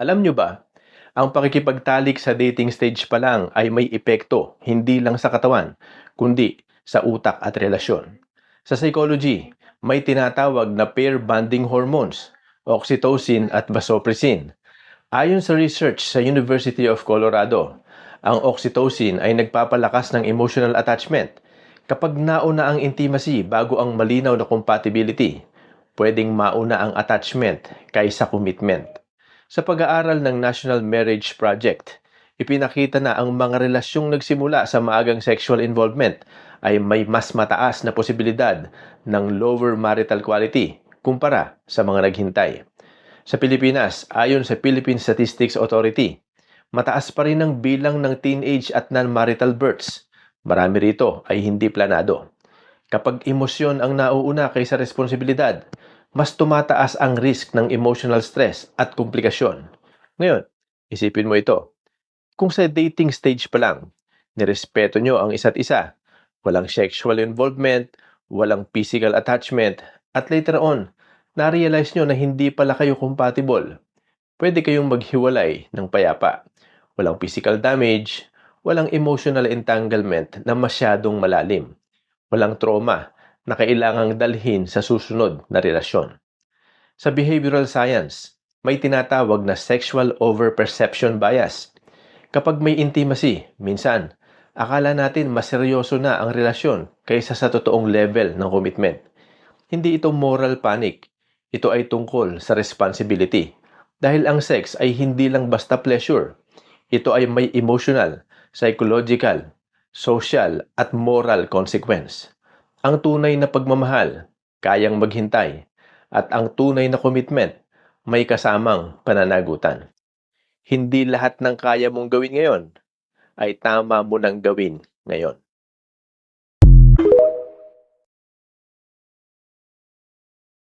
Alam nyo ba, ang pakikipagtalik sa dating stage pa lang ay may epekto hindi lang sa katawan, kundi sa utak at relasyon. Sa psychology, may tinatawag na pair bonding hormones, oxytocin at vasopressin. Ayon sa research sa University of Colorado, ang oxytocin ay nagpapalakas ng emotional attachment. Kapag nauna ang intimacy bago ang malinaw na compatibility, pwedeng mauna ang attachment kaysa commitment. Sa pag-aaral ng National Marriage Project, ipinakita na ang mga relasyong nagsimula sa maagang sexual involvement ay may mas mataas na posibilidad ng lower marital quality kumpara sa mga naghintay. Sa Pilipinas, ayon sa Philippine Statistics Authority, mataas pa rin ang bilang ng teenage at non-marital births. Marami rito ay hindi planado. Kapag emosyon ang nauuna kaysa responsibilidad, mas tumataas ang risk ng emotional stress at komplikasyon. Ngayon, isipin mo ito. Kung sa dating stage pa lang, nirespeto nyo ang isa't isa, walang sexual involvement, walang physical attachment, at later on, na-realize nyo na hindi pala kayo compatible, pwede kayong maghiwalay ng payapa. Walang physical damage, walang emotional entanglement na masyadong malalim. Walang trauma na kailangang dalhin sa susunod na relasyon. Sa behavioral science, may tinatawag na sexual overperception bias. Kapag may intimacy, minsan, akala natin mas seryoso na ang relasyon kaysa sa totoong level ng commitment. Hindi ito moral panic. Ito ay tungkol sa responsibility. Dahil ang sex ay hindi lang basta pleasure. Ito ay may emotional, psychological, social at moral consequence. Ang tunay na pagmamahal, kayang maghintay, at ang tunay na commitment, may kasamang pananagutan. Hindi lahat ng kaya mong gawin ngayon ay tama mo nang gawin ngayon.